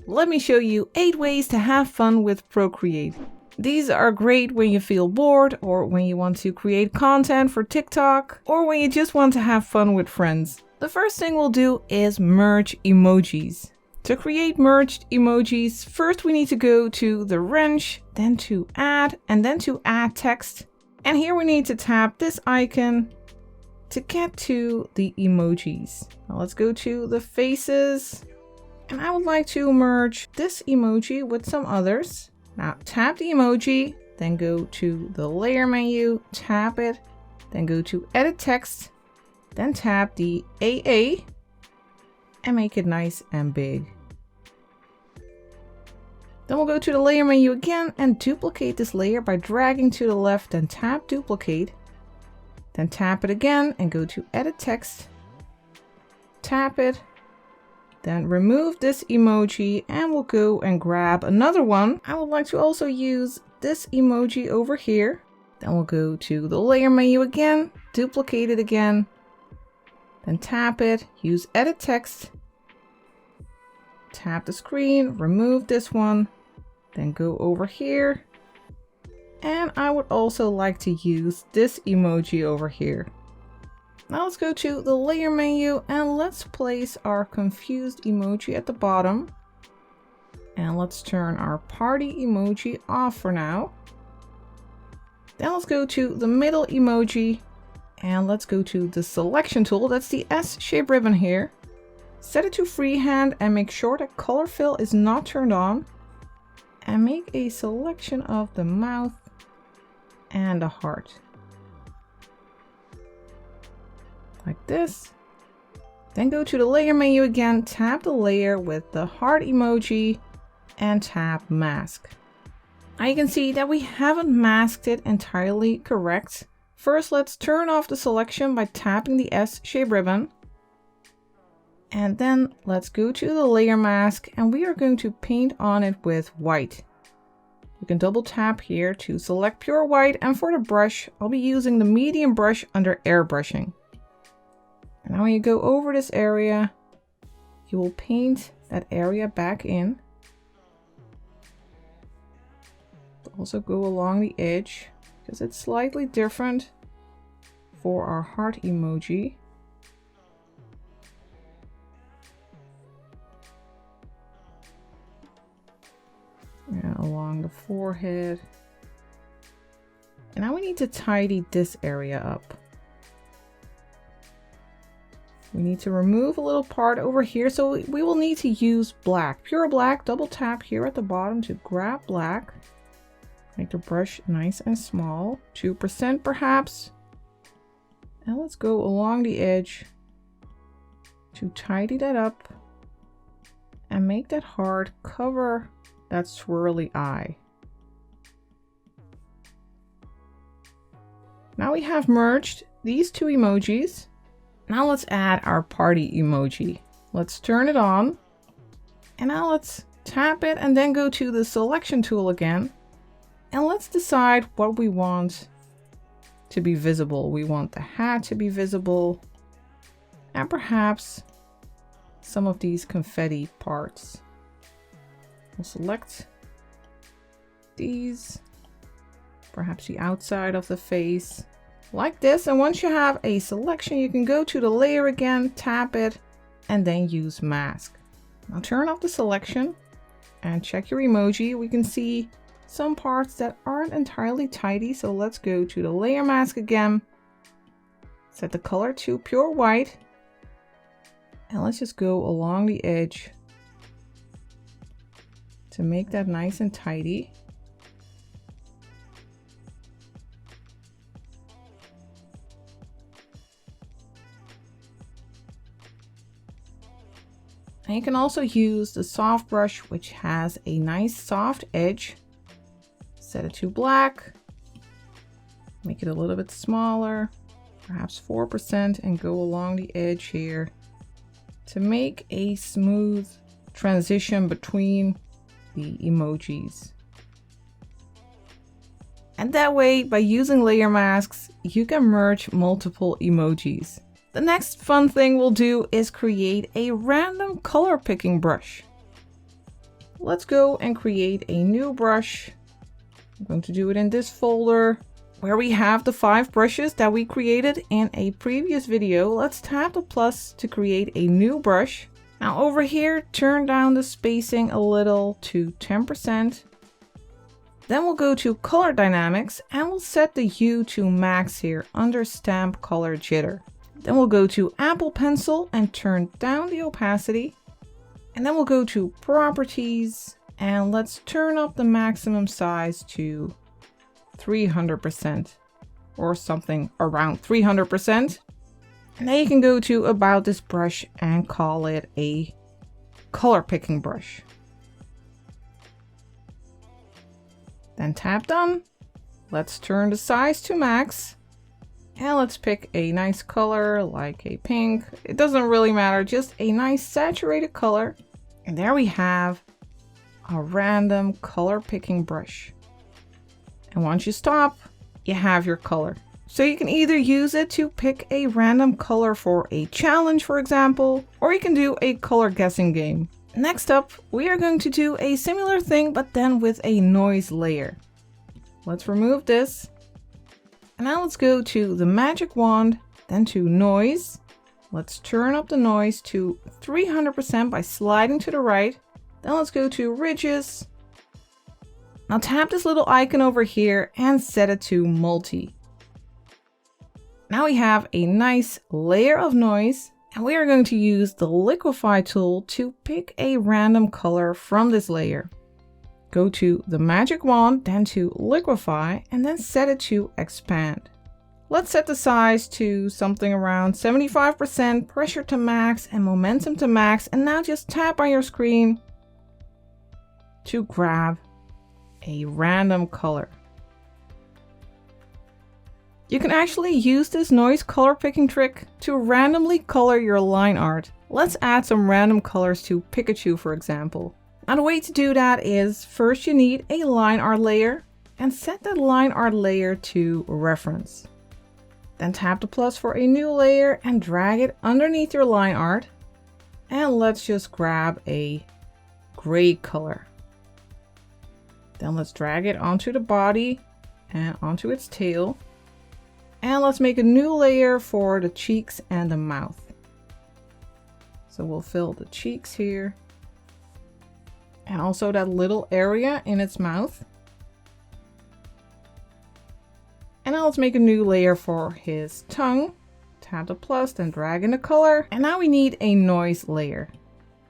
let me show you 8 ways to have fun with Procreate. These are great when you feel bored, or when you want to create content for TikTok, or when you just want to have fun with friends. The first thing we'll do is merge emojis. To create merged emojis, first we need to go to the wrench, then to add, and then to add text. And here we need to tap this icon to get to the emojis. Now let's go to the faces. And I would like to merge this emoji with some others. Now tap the emoji, then go to the layer menu, tap it, then go to edit text, then tap the AA and make it nice and big. Then we'll go to the layer menu again and duplicate this layer by dragging to the left and tap duplicate. Then tap it again and go to edit text, tap it, then remove this emoji and we'll go and grab another one. I would like to also use this emoji over here. Then we'll go to the layer menu again, duplicate it again, then tap it, use edit text, tap the screen, remove this one, then go over here. And I would also like to use this emoji over here. Now let's go to the layer menu and let's place our confused emoji at the bottom. And let's turn our party emoji off for now. Then let's go to the middle emoji and let's go to the selection tool. That's the S-shaped ribbon here. Set it to freehand and make sure that color fill is not turned on. And make a selection of the mouth and a heart. Like this. Then go to the layer menu again, tap the layer with the heart emoji and tap mask. Now you can see that we haven't masked it entirely correct. First, let's turn off the selection by tapping the S-shaped ribbon. And then let's go to the layer mask and we are going to paint on it with white. You can double tap here to select pure white, and for the brush, I'll be using the medium brush under airbrushing. And now when you go over this area, you will paint that area back in. Also go along the edge because it's slightly different for our heart emoji. And along the forehead. And now we need to tidy this area up. We need to remove a little part over here, so we will need to use black, pure black. Double tap here at the bottom to grab black. Make the brush nice and small, 2% perhaps. And let's go along the edge to tidy that up and make that heart cover that swirly eye. Now we have merged these two emojis. Now let's add our party emoji. Let's turn it on. And now let's tap it and then go to the selection tool again. And let's decide what we want to be visible. We want the hat to be visible. And perhaps some of these confetti parts. We'll select these. Perhaps the outside of the face. Like this, and once you have a selection, you can go to the layer again, tap it, and then use mask. Now turn off the selection and check your emoji. We can see some parts that aren't entirely tidy, so let's go to the layer mask again. Set the color to pure white, and let's just go along the edge to make that nice and tidy. And you can also use the soft brush, which has a nice soft edge. Set it to black. Make it a little bit smaller, perhaps 4%, and go along the edge here to make a smooth transition between the emojis. And that way, by using layer masks, you can merge multiple emojis. The next fun thing we'll do is create a random color picking brush. let's go and create a new brush. I'm going to do it in this folder where we have the 5 brushes that we created in a previous video. Let's tap the plus to create a new brush. Now over here, turn down the spacing a little to 10%. Then we'll go to color dynamics and we'll set the hue to max here under stamp color jitter. Then we'll go to Apple Pencil and turn down the opacity. And then we'll go to properties and let's turn up the maximum size to 300% or something around 300%. And then you can go to about this brush and call it a color picking brush. Then tap done. Let's turn the size to max. And let's pick a nice color like a pink. It doesn't really matter, just a nice saturated color. And there we have a random color picking brush. And once you stop, you have your color. So you can either use it to pick a random color for a challenge, for example, or you can do a color guessing game. Next up, we are going to do a similar thing, but then with a noise layer. Let's remove this. And now let's go to the magic wand, then to noise. Let's turn up the noise to 300% by sliding to the right. Then let's go to ridges. Now tap this little icon over here and set it to multi. Now we have a nice layer of noise. And we are going to use the liquify tool to pick a random color from this layer. Go to the magic wand, then to liquify, and then set it to expand. Let's set the size to something around 75%, pressure to max, and momentum to max. And now just tap on your screen to grab a random color. You can actually use this noise color picking trick to randomly color your line art. Let's add some random colors to Pikachu, for example. Now the way to do that is first you need a line art layer and set that line art layer to reference. Then tap the plus for a new layer and drag it underneath your line art. And let's just grab a gray color. Then let's drag it onto the body and onto its tail. And let's make a new layer for the cheeks and the mouth. So we'll fill the cheeks here. And also that little area in its mouth. And now let's make a new layer for his tongue. Tap the plus, then drag in the color. And now we need a noise layer.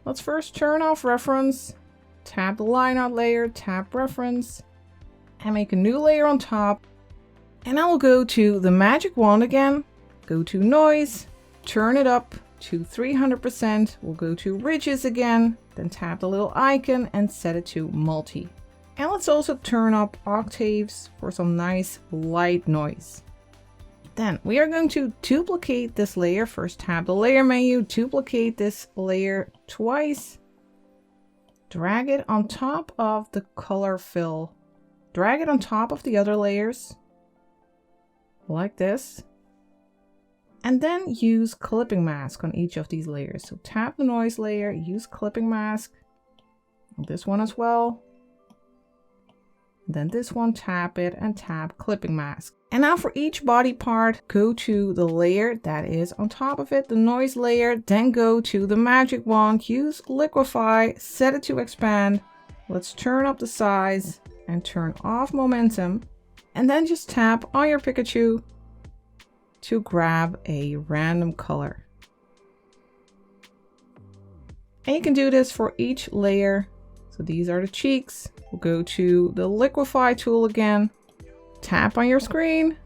Let's first turn off reference. Tap the line art layer, tap reference. And make a new layer on top. And I will go to the magic wand again, go to noise, turn it up to 300%. We'll go to ridges again, then tap the little icon and set it to multi. And let's also turn up octaves for some nice light noise. Then we are going to duplicate this layer. First tap the layer menu, duplicate this layer twice, drag it on top of the color fill, drag it on top of the other layers. Like this, and then use clipping mask on each of these layers. So tap the noise layer, use clipping mask, this one as well, then this one, tap it and tap clipping mask. And now for each body part, go to the layer that is on top of it, the noise layer, then go to the magic wand, use liquify, set it to expand. Let's turn up the size and turn off momentum. And then just tap on your Pikachu to grab a random color. And you can do this for each layer. So these are the cheeks. We'll go to the liquify tool again. Tap on your screen.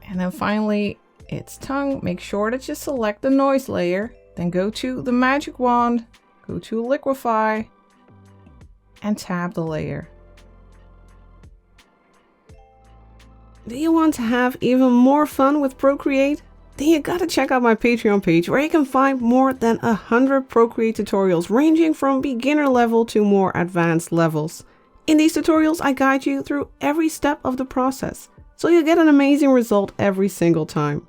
And then finally, its tongue. Make sure that you select the noise layer. Then go to the magic wand, go to liquify, and tap the layer. Do you want to have even more fun with Procreate? Then you gotta check out my Patreon page where you can find more than 100 Procreate tutorials ranging from beginner level to more advanced levels. In these tutorials, I guide you through every step of the process, so you get an amazing result every single time.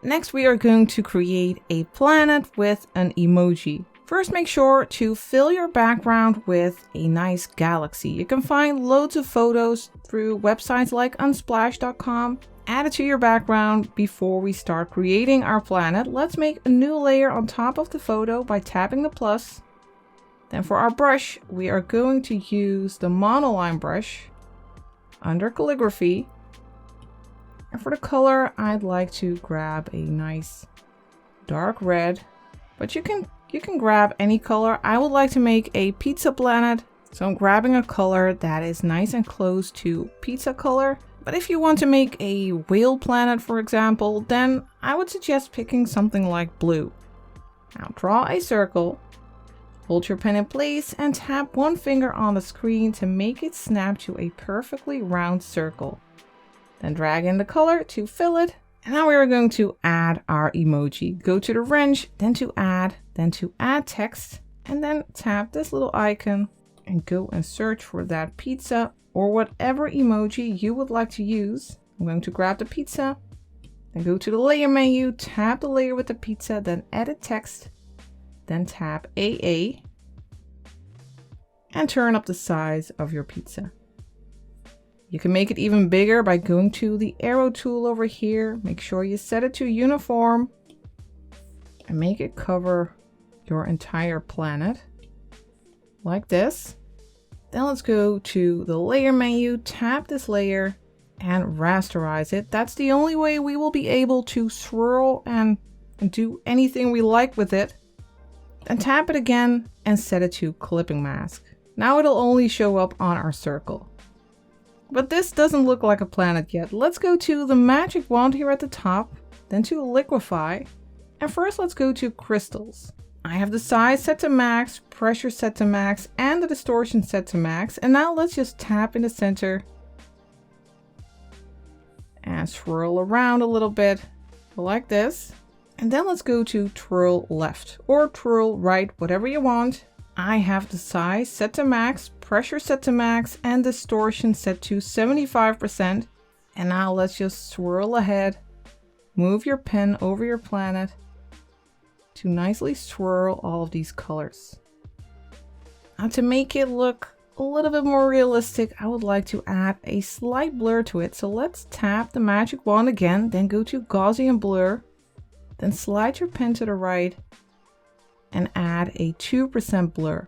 Next, we are going to create a planet with an emoji. First, make sure to fill your background with a nice galaxy. You can find loads of photos through websites like unsplash.com. Add it to your background before we start creating our planet. Let's make a new layer on top of the photo by tapping the plus. Then for our brush, we are going to use the monoline brush under calligraphy. And for the color, I'd like to grab a nice dark red, but you can grab any color. I would like to make a pizza planet, so I'm grabbing a color that is nice and close to pizza color. But if you want to make a whale planet, for example, then I would suggest picking something like blue. Now draw a circle, hold your pen in place and tap one finger on the screen to make it snap to a perfectly round circle. Then drag in the color to fill it. And now we are going to add our emoji. Go to the wrench, then to add text, and then tap this little icon and go and search for that pizza or whatever emoji you would like to use. I'm going to grab the pizza, then go to the layer menu, tap the layer with the pizza, then edit text, then tap AA and turn up the size of your pizza. You can make it even bigger by going to the arrow tool over here. Make sure you set it to uniform and make it cover your entire planet like this. Then let's go to the layer menu, tap this layer and rasterize it. That's the only way we will be able to swirl and do anything we like with it. Then tap it again and set it to clipping mask. Now it'll only show up on our circle. But this doesn't look like a planet yet. Let's go to the magic wand here at the top, then to liquefy. And first let's go to crystals. I have the size set to max, pressure set to max, and the distortion set to max. And now let's just tap in the center and swirl around a little bit like this. And then let's go to twirl left or twirl right, whatever you want. I have the size set to max, pressure set to max, and distortion set to 75%. And now let's just swirl ahead. Move your pen over your planet to nicely swirl all of these colors. Now to make it look a little bit more realistic, I would like to add a slight blur to it. So let's tap the magic wand again, then go to Gaussian blur, then slide your pen to the right and add a 2% blur.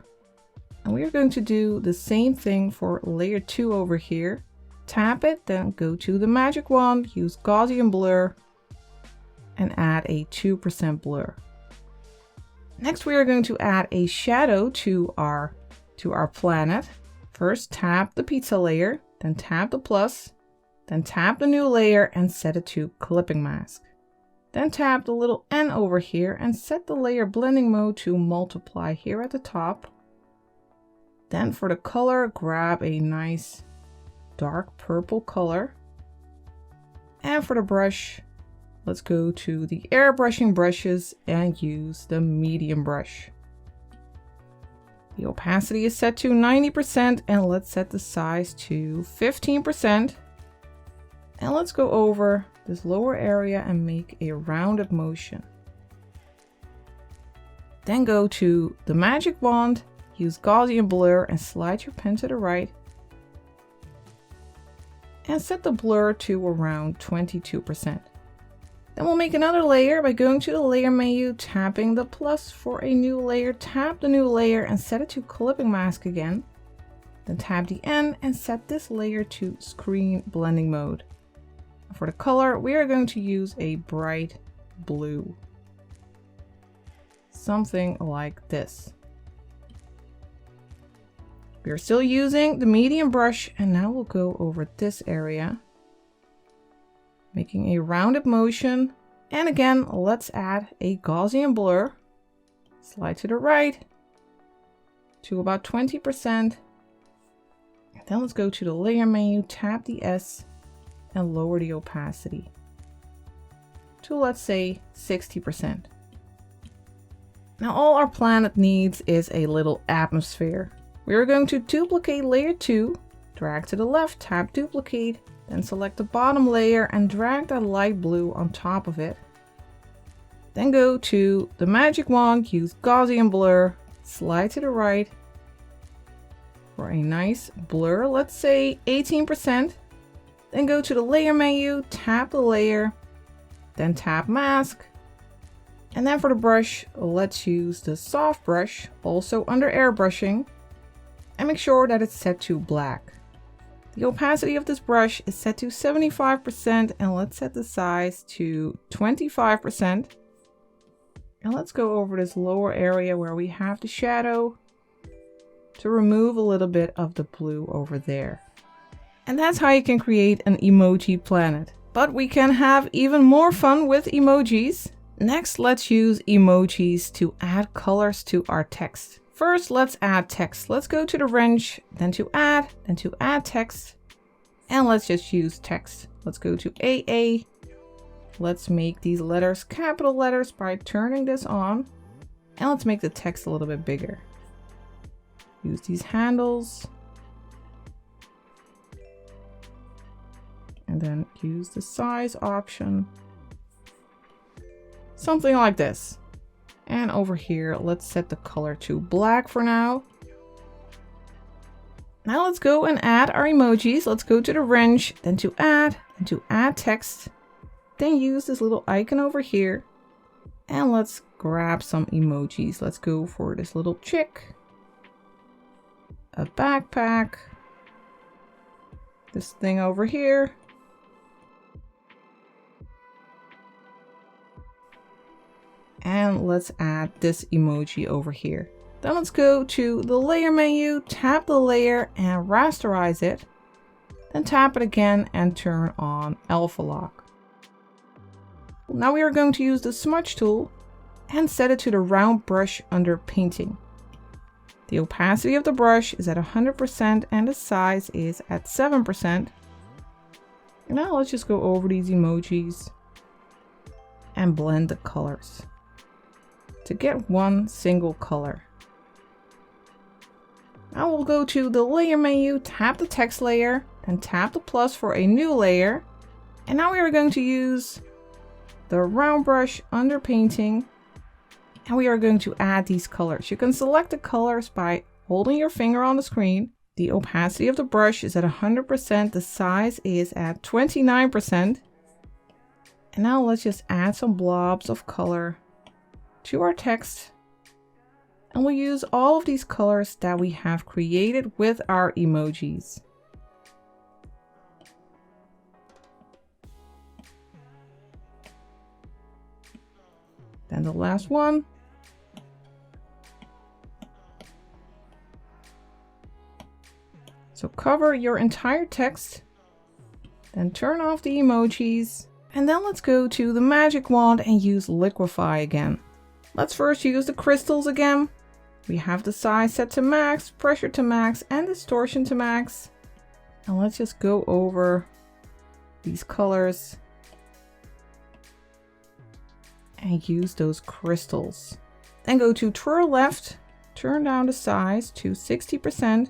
And we are going to do the same thing for layer 2 over here. Tap it, then go to the magic wand, use Gaussian blur and add a 2% blur. Next, we are going to add a shadow to our planet. First, tap the pizza layer, then tap the plus, then tap the new layer and set it to clipping mask. Then tap the little N over here and set the layer blending mode to multiply here at the top. Then for the color, grab a nice dark purple color. And for the brush, let's go to the airbrushing brushes and use the medium brush. The opacity is set to 90% and let's set the size to 15%. And let's go over this lower area and make a rounded motion. Then go to the magic wand, use Gaussian blur and slide your pen to the right. And set the blur to around 22%. Then we'll make another layer by going to the layer menu, tapping the plus for a new layer, tap the new layer and set it to clipping mask again. Then tap the N and set this layer to screen blending mode. For the color, we are going to use a bright blue. Something like this. We are still using the medium brush and now we'll go over this area, making a rounded motion. And again, let's add a Gaussian blur. Slide to the right to about 20%. Then let's go to the layer menu, tap the S and lower the opacity to, let's say, 60%. Now all our planet needs is a little atmosphere. We are going to duplicate layer 2, drag to the left, tap duplicate, then select the bottom layer and drag that light blue on top of it. Then go to the magic wand, use Gaussian blur, slide to the right for a nice blur, let's say 18%. Then go to the layer menu, tap the layer, then tap mask. And then for the brush, let's use the soft brush, also under airbrushing, and make sure that it's set to black. The opacity of this brush is set to 75%, and let's set the size to 25%. And let's go over this lower area where we have the shadow to remove a little bit of the blue over there. And that's how you can create an emoji planet. But we can have even more fun with emojis. Next, let's use emojis to add colors to our text. First, let's add text. Let's go to the wrench, then to add text. And let's just use text. Let's go to AA. Let's make these letters capital letters by turning this on. And let's make the text a little bit bigger. Use these handles. And then use the size option. Something like this. And over here, let's set the color to black for now. Now let's go and add our emojis. Let's go to the wrench, then to add text. Then use this little icon over here. And let's grab some emojis. Let's go for this little chick. A backpack. This thing over here. And let's add this emoji over here. Then let's go to the layer menu, tap the layer and rasterize it. Then tap it again and turn on alpha lock. Now we are going to use the smudge tool and set it to the round brush under painting. The opacity of the brush is at 100% and the size is at 7%. Now let's just go over these emojis and blend the colors to get one single color. Now we'll go to the layer menu, tap the text layer, then tap the plus for a new layer. And now we are going to use the round brush under painting, and we are going to add these colors. You can select the colors by holding your finger on the screen. The opacity of the brush is at 100%, the size is at 29%. And now let's just add some blobs of color to our text. And we'll use all of these colors that we have created with our emojis. Then the last one. So cover your entire text, then turn off the emojis, and then let's go to the magic wand and use liquify again. Let's first use the crystals again. We have the size set to max, pressure to max, and distortion to max. And let's just go over these colors and use those crystals. Then go to twirl left, turn down the size to 60%.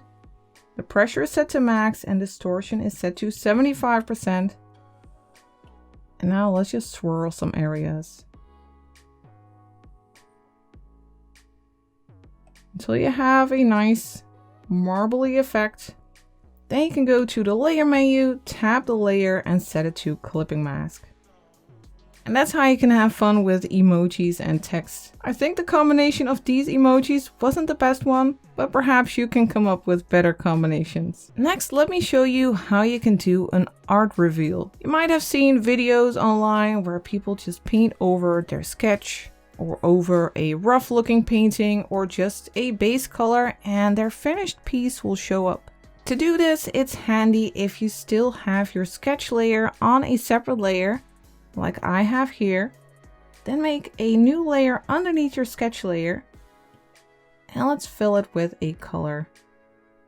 The pressure is set to max and distortion is set to 75%. And now let's just swirl some areas until you have a nice marbly effect. Then you can go to the layer menu, tap the layer and set it to clipping mask. And that's how you can have fun with emojis and text. I think the combination of these emojis wasn't the best one, but perhaps you can come up with better combinations. Next, let me show you how you can do an art reveal. You might have seen videos online where people just paint over their sketch or over a rough looking painting or just a base color and their finished piece will show up. To do this, it's handy if you still have your sketch layer on a separate layer, like I have here. Then make a new layer underneath your sketch layer and let's fill it with a color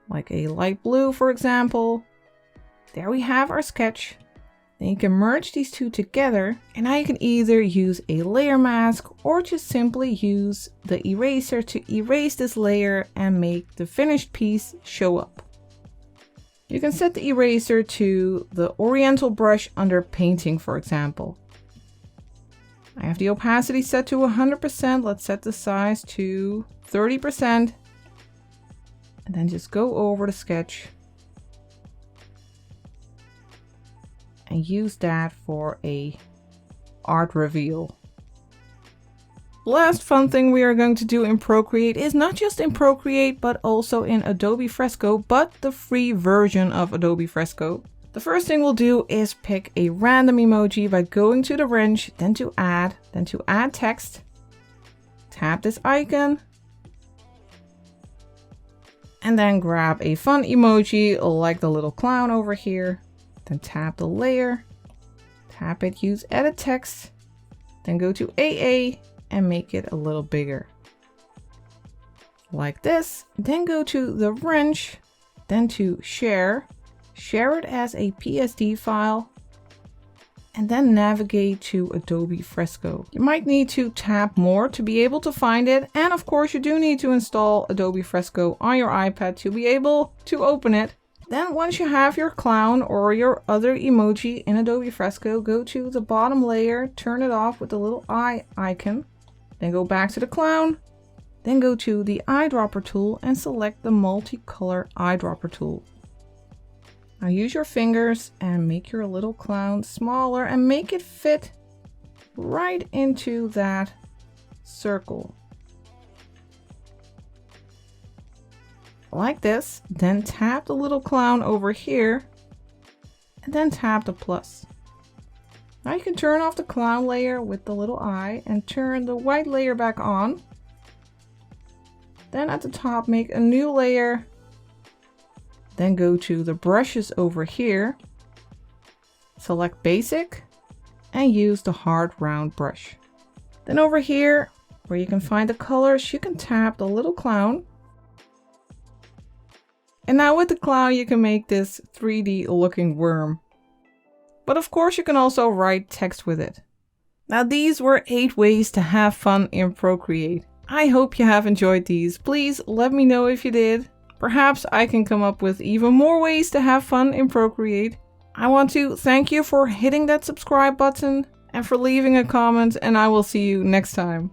like a light blue, for example. There we have our sketch. Then you can merge these two together and now you can either use a layer mask or just simply use the eraser to erase this layer and make the finished piece show up. You can set the eraser to the oriental brush under painting, for example. I have the opacity set to 100%. Let's set the size to 30%. And then just go over the sketch. And use that for a art reveal. Last fun thing we are going to do in Procreate is not just in Procreate, but also in Adobe Fresco, but the free version of Adobe Fresco. The first thing we'll do is pick a random emoji by going to the wrench, then to add text. Tap this icon. And then grab a fun emoji like the little clown over here. Then tap the layer. Tap it, use edit text. Then go to AA and make it a little bigger. Like this. Then go to the wrench. Then to share. Share it as a PSD file. And then navigate to Adobe Fresco. You might need to tap more to be able to find it. And of course you do need to install Adobe Fresco on your iPad to be able to open it. Then once you have your clown or your other emoji in Adobe Fresco, go to the bottom layer, turn it off with the little eye icon. Then go back to the clown. Then go to the eyedropper tool and select the multicolor eyedropper tool. Now use your fingers and make your little clown smaller and make it fit right into that circle. Like this. Then tap the little clown over here and then tap the plus. Now you can turn off the clown layer with the little eye and turn the white layer back on. Then at the top make a new layer. Then go to the brushes over here. Select basic and use the hard round brush. Then over here where you can find the colors, you can tap the little clown. And now with the clown you can make this 3D looking worm. But of course you can also write text with it. Now these were 8 ways to have fun in Procreate. I hope you have enjoyed these. Please let me know if you did. Perhaps I can come up with even more ways to have fun in Procreate. I want to thank you for hitting that subscribe button and for leaving a comment, and I will see you next time.